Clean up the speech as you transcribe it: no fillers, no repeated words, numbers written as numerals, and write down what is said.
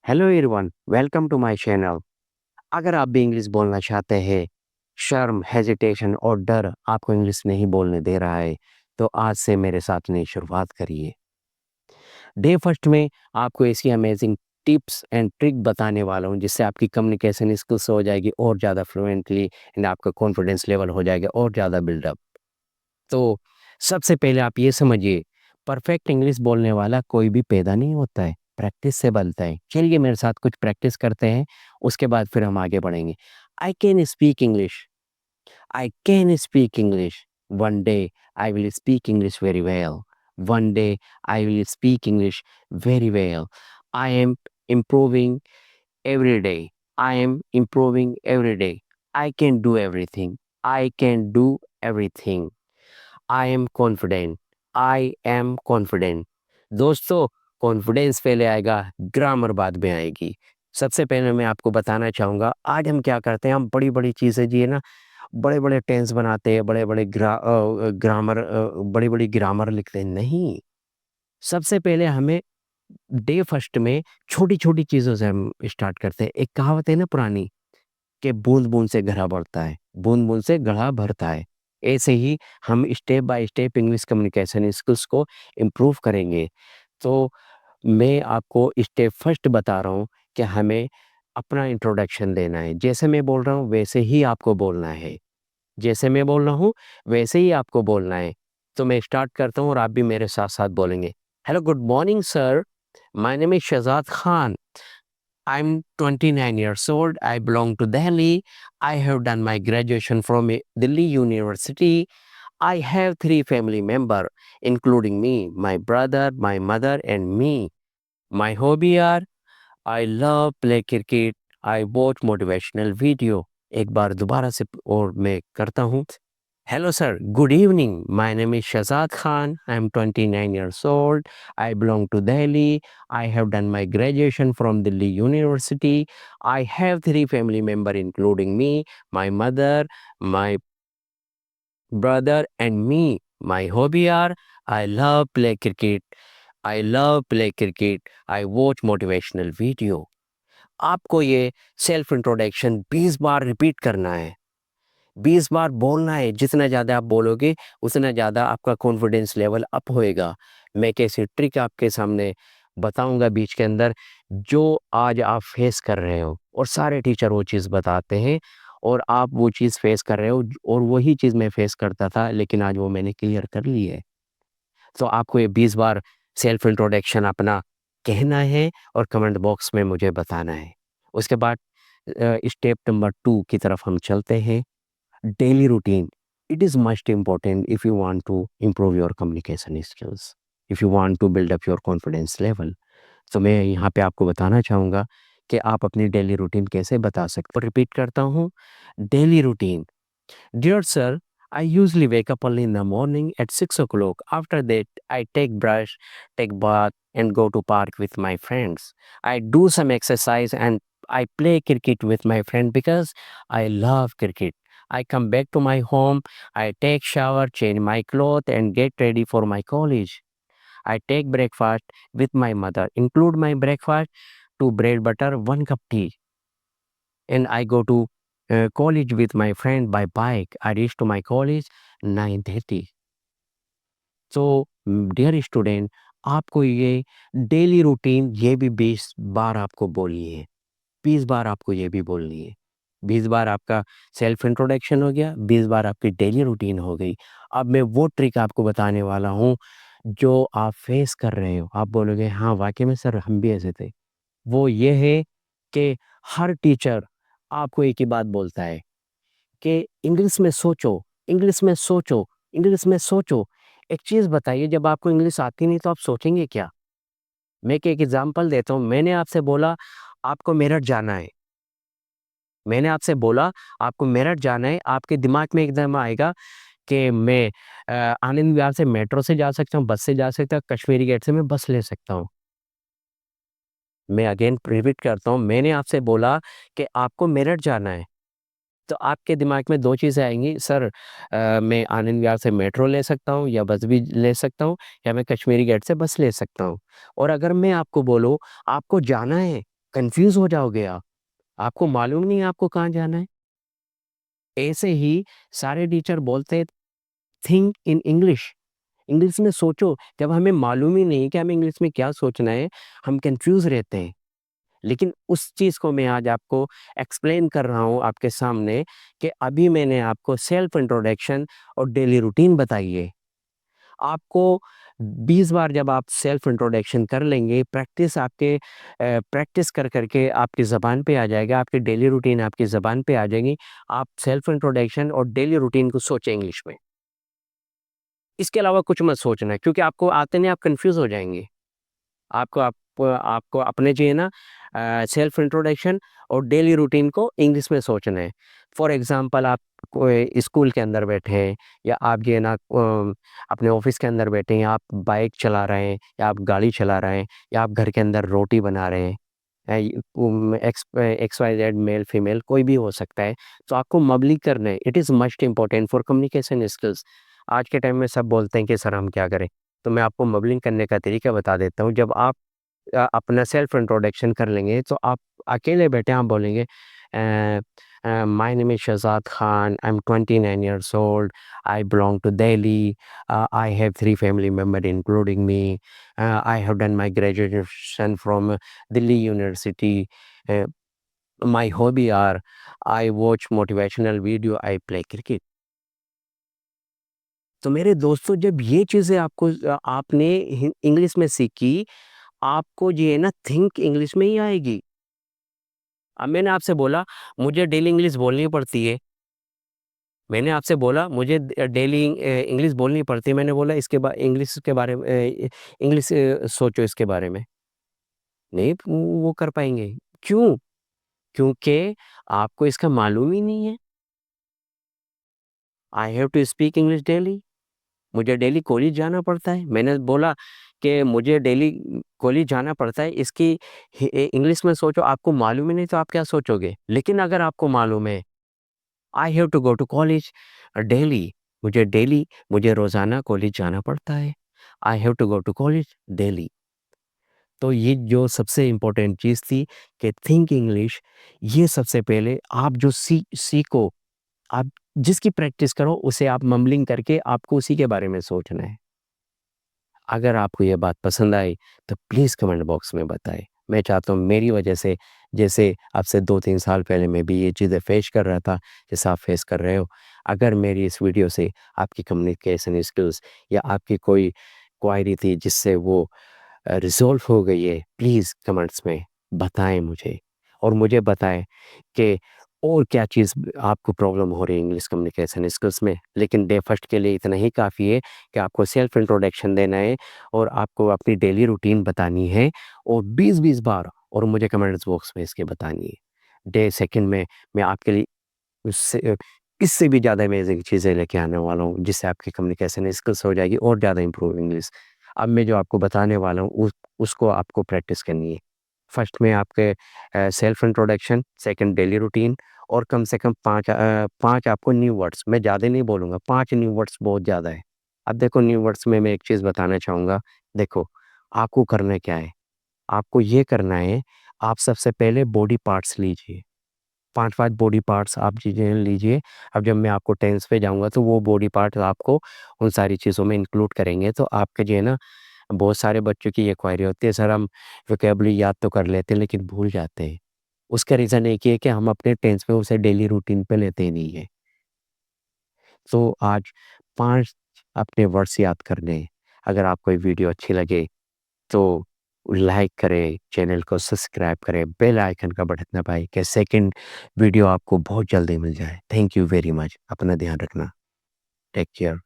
Hello everyone, welcome to my channel. अगर आप भी इंग्लिश बोलना चाहते हैं, शर्म, हेजिटेशन और डर आपको इंग्लिश नहीं बोलने दे रहा है, तो आज से मेरे साथ नई शुरुआत करिए। डे फर्स्ट में आपको ऐसी अमेजिंग टिप्स एंड ट्रिक बताने वाला हूँ, जिससे आपकी कम्युनिकेशन स्किल्स हो जाएगी और ज़्यादा फ्लुएंटली एंड आपका कॉन्फिडेंस लेवल हो जाएगा और ज़्यादा बिल्डअप। तो सबसे पहले आप ये समझिए, परफेक्ट इंग्लिश बोलने वाला कोई भी पैदा नहीं होता है, प्रैक्टिस से बनता है। चलिए मेरे साथ कुछ प्रैक्टिस करते हैं, उसके बाद फिर हम आगे बढ़ेंगे। I can speak English. I can speak English. One day I will speak English very well. One day I will speak English very well. I am improving every day. I am improving every day. I can do everything. I can do everything. I am confident. I am confident. दोस्तों, confidence पहले आएगा, grammar बाद में आएगी। सबसे पहले मैं आपको बताना चाहूँगा, आज हम क्या करते हैं, हम बड़ी-बड़ी चीज़ें जी है ना, बड़े-बड़े टेंस बनाते हैं, बड़ी-बड़ी ग्रामर लिखते हैं। नहीं, सबसे पहले हमें डे फर्स्ट में छोटी-छोटी चीज़ों से हम स्टार्ट करते हैं। एक कहावत है ना पुरानी, कि बूँद-बूँद से घड़ा बढ़ता है, बूँद-बूँद से घड़ा भरता है। ऐसे ही हम step by step English communication skills को इम्प्रूव करेंगे। तो मैं आपको स्टेप फर्स्ट बता रहा हूँ कि हमें अपना इंट्रोडक्शन देना है। जैसे मैं बोल रहा हूँ वैसे ही आपको बोलना है। जैसे मैं बोल रहा हूँ वैसे ही आपको बोलना है। तो मैं स्टार्ट करता हूँ और आप भी मेरे साथ-साथ बोलेंगे। Hello, good morning sir, my name is Shahzad Khan. I'm 29 years old. I belong to Delhi. I have done my graduation from Delhi University. I have three family members, including me, my brother, my mother, and me. My hobby are I love play cricket. I watch motivational video. एक बार दोबारा से और मैं करता हूँ। Hello, sir. Good evening. My name is Shazad Khan. I'm 29 years old. I belong to Delhi. I have done my graduation from Delhi University. I have three family members, including me, my mother, my brother, and me. My hobby are I love play cricket. I love play cricket. I watch motivational video. आपको ये self introduction 20 बार repeat करना है। 20 बार बोलना है। जितना ज़्यादा आप बोलोगे, उतना ज़्यादा आपका कॉन्फिडेंस लेवल अप होएगा। मैं एक ऐसी ट्रिक आपके सामने बताऊँगा बीच के अंदर, जो आज आप फेस कर रहे हो, और सारे टीचर वो चीज़ बताते हैं, और आप वो चीज़ फेस कर रहे हो, और वही चीज़ मैं फेस करता था, लेकिन आज वो मैंने क्लियर कर ली है। तो आपको ये 20 बार सेल्फ इंट्रोडक्शन अपना कहना है और कमेंट बॉक्स में मुझे बताना है। उसके बाद स्टेप नंबर 2 की तरफ हम चलते हैं। Daily routine. It is most important if you want to improve your communication skills, if you want to build up your confidence level. तो मैं यहाँ पे आपको बताना चाहूँगा कि आप अपनी डेली रूटीन कैसे बता सकते हो। रिपीट करता हूँ, daily routine. Dear sir, I usually wake up early in the morning at 6 o'clock. After that, I take brush, take bath, and go to park with my friends. I do some exercise and I play cricket with my friend because I love cricket. I come back to my home, I take shower, change my clothes, and get ready for my college. I take breakfast with my mother. Include my breakfast, two bread butter, one cup tea, and I go to college with my friend by bike. I reach to my college 9:30. So, dear student, आपको ये daily routine ये भी 20 बार आपको बोलनी है। 20 बार आपको ये भी बोलनी है। 20 बार आपका सेल्फ इंट्रोडक्शन हो गया, 20 बार आपकी डेली रूटीन हो गई। अब मैं वो ट्रिक आपको बताने वाला हूँ, जो आप फेस कर रहे हो। आप बोलोगे, हाँ, वाक़ई में सर हम भी ऐसे थे। वो ये है कि हर टीचर आपको एक ही बात बोलता है कि इंग्लिश में सोचो, इंग्लिश में सोचो, इंग्लिश में सोचो। एक चीज़ बताइए, जब आपको इंग्लिश आती नहीं तो आप सोचेंगे क्या? मैं एक एग्ज़ाम्पल देता हूँ। मैंने आपसे बोला आपको मेरठ जाना है। मैंने आपसे बोला आपको मेरठ जाना है, आपके दिमाग में एकदम आएगा कि मैं आनंद विहार से मेट्रो से जा सकता हूँ, बस से जा सकता हूँ, कश्मीरी गेट से मैं बस ले सकता हूँ। मैं अगेन रिपीट करता हूँ, मैंने आपसे बोला कि आपको मेरठ जाना है। तो आपके दिमाग में 2 चीज़ें आएँगी, सर मैं आनंद विहार से मेट्रो ले सकता हूँ या बस भी ले सकता हूँ, या मैं कश्मीरी गेट से बस ले सकता हूँ। और अगर मैं आपको बोलूँ आपको जाना है कन्फ्यूज़ हो जाओगे आप। आपको मालूम नहीं है आपको कहाँ जाना है। ऐसे ही सारे टीचर बोलते हैं थिंक इन इंग्लिश, इंग्लिश में सोचो। जब हमें मालूम ही नहीं कि हमें इंग्लिश में क्या सोचना है, हम कन्फ्यूज़ रहते हैं। लेकिन उस चीज़ को मैं आज आपको एक्सप्लेन कर रहा हूँ आपके सामने कि अभी मैंने आपको सेल्फ इंट्रोडक्शन और डेली रूटीन बताई है। आपको 20 बार जब आप सेल्फ इंट्रोडक्शन कर लेंगे, प्रैक्टिस कर के आपकी ज़बान पे आ जाएगा, आपकी डेली रूटीन आपकी ज़बान पे आ जाएगी। आप सेल्फ इंट्रोडक्शन और डेली रूटीन को सोचें इंग्लिश में। इसके अलावा कुछ मत सोचना है, क्योंकि आपको आते नहीं आप कन्फ्यूज़ हो जाएँगे। आपको अपने जो है ना सेल्फ इंट्रोडक्शन और डेली रूटीन को इंग्लिश में सोचना है। फॉर एग्ज़ाम्पल आप कोई स्कूल के अंदर बैठे हैं, या आप जो है ना अपने ऑफ़िस के अंदर बैठे हैं, या आप बाइक चला रहे हैं, या आप गाड़ी चला रहे हैं, या आप घर के अंदर रोटी बना रहे हैं। X Y Z male female कोई भी हो सकता है। तो आपको मबलिग करना है। It is must important for communication skills. आज के टाइम में सब बोलते हैं कि सर हम क्या करें? तो मैं आपको मबलिंग करने का तरीका बता देता हूँ। जब आप अपना सेल्फ इंट्रोडक्शन कर लेंगे, तो आप अकेले बैठे आप बोलेंगे my name is Shahzad Khan, I am 29 years old, I belong to Delhi, I have 3 family member including me, I have done my graduation from Delhi university, my hobby are I watch motivational video, I play cricket. तो मेरे दोस्तों, जब ये चीज़ें आपने English में सीखी, आपको ये है ना थिंक इंग्लिश में ही आएगी। अब मैंने आपसे बोला मुझे डेली इंग्लिश बोलनी पड़ती है। मैंने आपसे बोला मुझे डेली इंग्लिश बोलनी पड़ती है। मैंने बोला इसके बा इंग्लिश के बारे में इंग्लिश सोचो इसके बारे में। नहीं वो कर पाएँगे। क्यों? क्योंकि आपको इसका मालूम ही नहीं है। I have to speak English daily. मुझे डेली कॉलेज जाना पड़ता है। मैंने बोला कि मुझे डेली कॉलेज जाना पड़ता है, इसकी इंग्लिश में सोचो। आपको मालूम ही नहीं तो आप क्या सोचोगे? लेकिन अगर आपको मालूम है I have to go to college daily, मुझे रोज़ाना कॉलेज जाना पड़ता है। I have to go to college daily. तो ये जो सबसे इम्पोर्टेंट चीज़ थी कि थिंक इंग्लिश, ये सबसे पहले आप जो सीखो, आप जिसकी प्रैक्टिस करो उसे आप मम्बलिंग करके आपको उसी के बारे में सोचना है। अगर आपको ये बात पसंद आई तो प्लीज़ कमेंट बॉक्स में बताएँ। मैं चाहता हूँ मेरी वजह से, जैसे अब से 2-3 साल पहले मैं भी ये चीज़ें फ़ेस कर रहा था, जैसा आप फ़ेस कर रहे हो। अगर मेरी इस वीडियो से आपकी कम्युनिकेशन स्किल्स या आपकी कोई क्वेरी थी जिससे वो रिज़ॉल्व हो गई है, प्लीज़ कमेंट्स में बताएँ मुझे, और मुझे बताएँ कि और क्या चीज़ आपको प्रॉब्लम हो रही है इंग्लिश कम्युनिकेशन स्किल्स में। लेकिन डे फर्स्ट के लिए इतना ही काफ़ी है कि आपको सेल्फ इंट्रोडक्शन देना है, और आपको अपनी डेली रूटीन बतानी है, और 20-20 बार, और मुझे कमेंट्स बॉक्स में इसके बतानी है। डे सेकंड में मैं आपके लिए उससे इससे भी ज़्यादा अमेज़िंग चीज़ें लेके आने वाला हूँ, जिससे आपकी कम्युनिकेशन स्किल्स हो जाएगी और ज़्यादा इम्प्रूव इंग्लिश। अब मैं जो आपको बताने वाला हूँ उसको आपको प्रैक्टिस करनी है। फर्स्ट में आपके self introduction, second daily routine, और कम से कम 5 आपको न्यू वर्ड्स, मैं ज़्यादा नहीं बोलूँगा, 5 न्यू वर्ड्स बहुत ज़्यादा है। अब देखो न्यू वर्ड्स में मैं एक चीज़ बताना चाहूँगा, देखो आपको करना क्या है? आपको ये करना है, आप सबसे पहले बॉडी पार्ट्स लीजिए। 5-5 बॉडी पार्ट्स आप चीज़ें लीजिए। अब जब मैं आपको टेंस पे जाऊँगा तो वो बॉडी पार्ट्स आपको उन सारी चीज़ों में इंक्लूड करेंगे, तो आपके जो है ना, बहुत सारे बच्चों की ये क्वेरी होती है, सर हम वोकैब्युलरी याद तो कर लेते हैं लेकिन भूल जाते हैं। उसका रीज़न एक ही है कि हम अपने टेंस में उसे डेली रूटीन पे लेते ही नहीं हैं। तो आज 5 अपने वर्ड्स याद करने हैं। अगर आपको ये वीडियो अच्छी लगे तो लाइक करें, चैनल को सब्सक्राइब करें, बेल आइकन का बटन दबाएँ कि सेकंड वीडियो आपको बहुत जल्दी मिल जाए। Thank you very much. अपना ध्यान रखना। Take care.